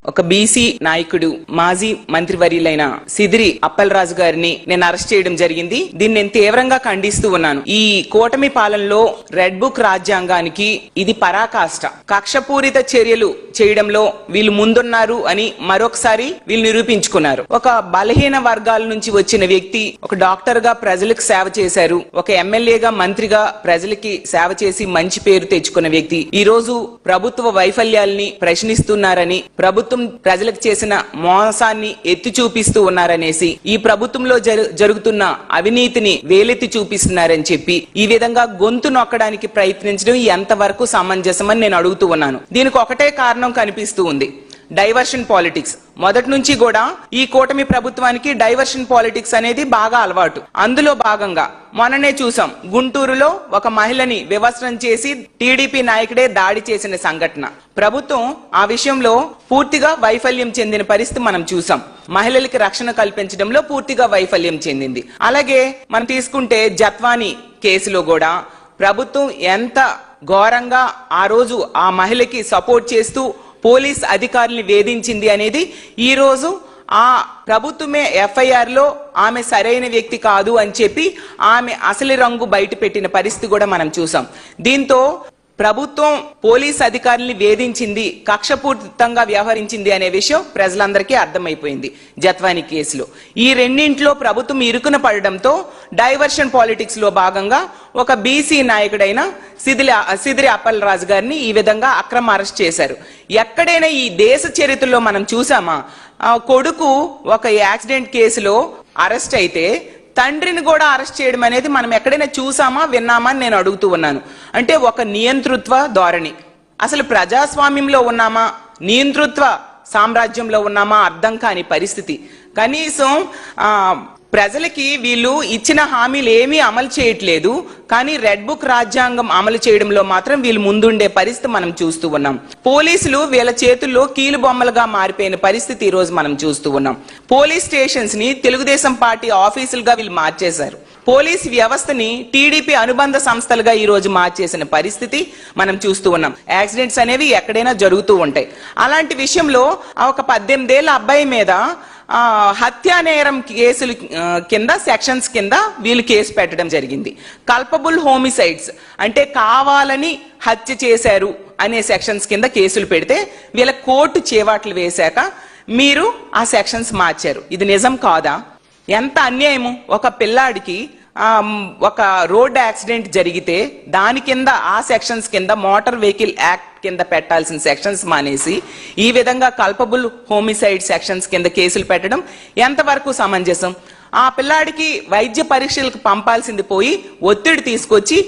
ఒక బీసీ నాయకుడు మాజీ మంత్రివర్యులైన సిదిరి అప్పలరాజు గారిని నేను అరెస్ట్ చేయడం జరిగింది. దీన్ని నేను తీవ్రంగా ఖండిస్తూ ఉన్నాను. ఈ కూటమి పాలనలో రెడ్ బుక్ రాజ్యాంగానికి ఇది పరాకాష్ట. కక్షపూరిత చర్యలు చేయడంలో వీళ్ళు ముందున్నారు అని మరొకసారి వీళ్ళు నిరూపించుకున్నారు. ఒక బలహీన వర్గాల నుంచి వచ్చిన వ్యక్తి ఒక డాక్టర్ గా ప్రజలకు సేవ చేశారు. ఒక ఎమ్మెల్యేగా మంత్రిగా ప్రజలకి సేవ చేసి మంచి పేరు తెచ్చుకున్న వ్యక్తి ఈ రోజు ప్రభుత్వ వైఫల్యాల్ని ప్రశ్నిస్తున్నారని, ప్రభుత్వం ప్రజలకు చేసిన మోసాన్ని ఎత్తి చూపిస్తూ ఉన్నారనేసి, ఈ ప్రభుత్వంలో జరుగుతున్న అవినీతిని వేలెత్తి చూపిస్తున్నారని చెప్పి ఈ విధంగా గొంతు నొక్కడానికి ప్రయత్నించడం ఎంతవరకు సమంజసమని నేను అడుగుతూ ఉన్నాను. దీనికి ఒకటే కారణం కనిపిస్తూ ఉంది, డైవర్షన్ పాలిటిక్స్. మొదటి నుంచి కూడా ఈ కూటమి ప్రభుత్వానికి డైవర్షన్ పాలిటిక్స్ అనేది బాగా అలవాటు. అందులో భాగంగా మొన్ననే చూసాం, గుంటూరులో ఒక మహిళని వివస్త్రం చేసి టీడీపీ నాయకుడే దాడి చేసిన సంఘటన. ప్రభుత్వం ఆ విషయంలో పూర్తిగా వైఫల్యం చెందిన పరిస్థితి మనం చూసాం. మహిళలకి రక్షణ కల్పించడంలో పూర్తిగా వైఫల్యం చెందింది. అలాగే మనం తీసుకుంటే జత్వానీ కేసులో కూడా ప్రభుత్వం ఎంత ఘోరంగా ఆ రోజు ఆ మహిళకి సపోర్ట్ చేస్తూ పోలీస్ అధికారుల్ని వేధించింది అనేది ఈ రోజు ఆ ప్రభుత్వమే ఎఫ్ఐఆర్ లో ఆమె సరైన వ్యక్తి కాదు అని చెప్పి ఆమె అసలు రంగు బయట పెట్టిన పరిస్థితి కూడా మనం చూసాం. దీంతో ప్రభుత్వం పోలీస్ అధికారుల్ని వేధించింది, కక్షపూరితంగా వ్యవహరించింది అనే విషయం ప్రజలందరికీ అర్థమైపోయింది జత్వానీ కేసులో. ఈ రెండింటిలో ప్రభుత్వం ఇరుకున పడడంతో డైవర్షన్ పాలిటిక్స్ లో భాగంగా ఒక బీసీ నాయకుడైన సిదిరి అప్పలరాజు గారిని ఈ విధంగా అక్రమ అరెస్ట్ చేశారు. ఎక్కడైనా ఈ దేశ చరిత్రలో మనం చూసామా, కొడుకు ఒక యాక్సిడెంట్ కేసులో అరెస్ట్ అయితే తండ్రిని కూడా అరెస్ట్ చేయడం అనేది మనం ఎక్కడైనా చూసామా, విన్నామా అని నేను అడుగుతూ ఉన్నాను. అంటే ఒక నియంతృత్వ ధోరణి. అసలు ప్రజాస్వామ్యంలో ఉన్నామా, నియంతృత్వ సామ్రాజ్యంలో ఉన్నామా అర్థం కాని పరిస్థితి. కనీసం ప్రజలకి వీళ్ళు ఇచ్చిన హామీలు ఏమీ అమలు చేయట్లేదు, కానీ రెడ్ బుక్ రాజ్యాంగం అమలు చేయడంలో మాత్రం వీళ్ళు ముందుండే పరిస్థితి మనం చూస్తూ ఉన్నాం. పోలీసులు వీళ్ళ చేతుల్లో కీలు బొమ్మలుగా మారిపోయిన పరిస్థితి ఈ రోజు మనం చూస్తూ ఉన్నాం. పోలీస్ స్టేషన్స్ ని తెలుగుదేశం పార్టీ ఆఫీసులుగా వీళ్ళు మార్చేశారు. పోలీస్ వ్యవస్థని టీడీపీ అనుబంధ సంస్థలుగా ఈ రోజు మార్చేసిన పరిస్థితి మనం చూస్తూ ఉన్నాం. యాక్సిడెంట్స్ అనేవి ఎక్కడైనా జరుగుతూ ఉంటాయి. అలాంటి విషయంలో ఒక 18 ఏళ్ల అబ్బాయి మీద హత్యా నేరం కేసులు కింద సెక్షన్స్ కింద వీళ్ళు కేసు పెట్టడం జరిగింది. కల్పబుల్ హోమిసైడ్స్ అంటే కావాలని హత్య చేశారు అనే సెక్షన్స్ కింద కేసులు పెడితే వీళ్ళ కోర్టు చేవాట్లు వేశాక మీరు ఆ సెక్షన్స్ మార్చారు. ఇది నిజం కాదా? ఎంత అన్యాయము! ఒక పిల్లాడికి ఒక రోడ్ యాక్సిడెంట్ జరిగితే దాని కింద ఆ సెక్షన్స్ కింద మోటార్ వెహికల్ యాక్ట్ కింద పెట్టాల్సిన సెక్షన్స్ మానేసి ఈ విధంగా కల్పబుల్ హోమిసైడ్ సెక్షన్స్ కింద కేసులు పెట్టడం ఎంతవరకు సమంజసం? ఆ పిల్లాడికి వైద్య పరీక్షలకు పంపాల్సింది పోయి ఒత్తిడి తీసుకొచ్చి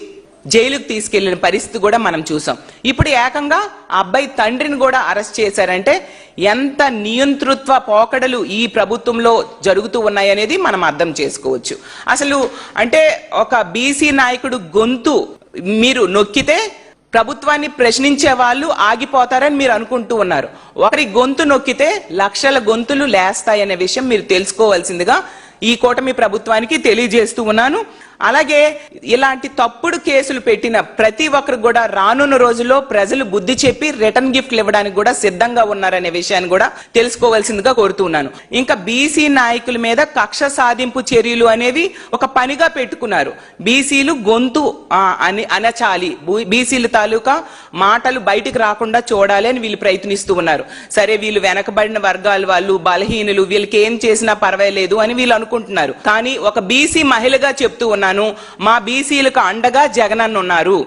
జైలుకు తీసుకెళ్లిన పరిస్థితి కూడా మనం చూసాం. ఇప్పుడు ఏకంగా ఆ అబ్బాయి తండ్రిని కూడా అరెస్ట్ చేశారంటే ఎంత నియంతృత్వ పోకడలు ఈ ప్రభుత్వంలో జరుగుతూ ఉన్నాయనేది మనం అర్థం చేసుకోవచ్చు. అసలు అంటే ఒక బీసీ నాయకుడు గొంతు మీరు నొక్కితే ప్రభుత్వాన్ని ప్రశ్నించే వాళ్ళు ఆగిపోతారని మీరు అనుకుంటూ ఉన్నారు. ఒకరి గొంతు నొక్కితే లక్షల గొంతులు లేస్తాయనే విషయం మీరు తెలుసుకోవాల్సిందిగా ఈ కూటమి ప్రభుత్వానికి తెలియజేస్తూ ఉన్నాను. అలాగే ఇలాంటి తప్పుడు కేసులు పెట్టిన ప్రతి ఒక్కరు కూడా రానున్న రోజుల్లో ప్రజలు బుద్ధి చెప్పి రిటర్న్ గిఫ్ట్లు ఇవ్వడానికి కూడా సిద్ధంగా ఉన్నారనే విషయాన్ని కూడా తెలుసుకోవాల్సిందిగా కోరుతున్నాను. ఇంకా బీసీ నాయకుల మీద కక్ష సాధింపు చర్యలు అనేవి ఒక పనిగా పెట్టుకున్నారు. బీసీలు గొంతు అని అనచాలి, బీసీల తాలూకా మాటలు బయటికి రాకుండా చూడాలి అని వీళ్ళు ప్రయత్నిస్తూ ఉన్నారు. సరే, వీళ్ళు వెనకబడిన వర్గాల వాళ్ళు, బలహీనులు, వీళ్ళకి ఏం చేసినా పర్వాలేదు అని వీళ్ళు అనుకుంటున్నారు. కానీ ఒక బీసీ మహిళగా చెప్తూ ఉన్నాను, మా బీసీలకు అండగా జగనన్న ఉన్నారు,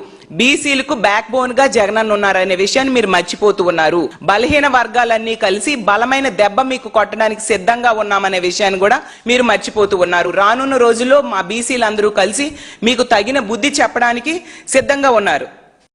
బీసీలకు బ్యాక్ బోన్ గా జగనన్న ఉన్నారు అనే విషయాన్ని మీరు మర్చిపోతూ ఉన్నారు. బలహీన వర్గాలన్నీ కలిసి బలమైన దెబ్బ మీకు కొట్టడానికి సిద్ధంగా ఉన్నామనే విషయాన్ని కూడా మీరు మర్చిపోతూ ఉన్నారు. రానున్న రోజుల్లో మా బీసీలందరూ కలిసి మీకు తగిన బుద్ధి చెప్పడానికి సిద్ధంగా ఉన్నారు.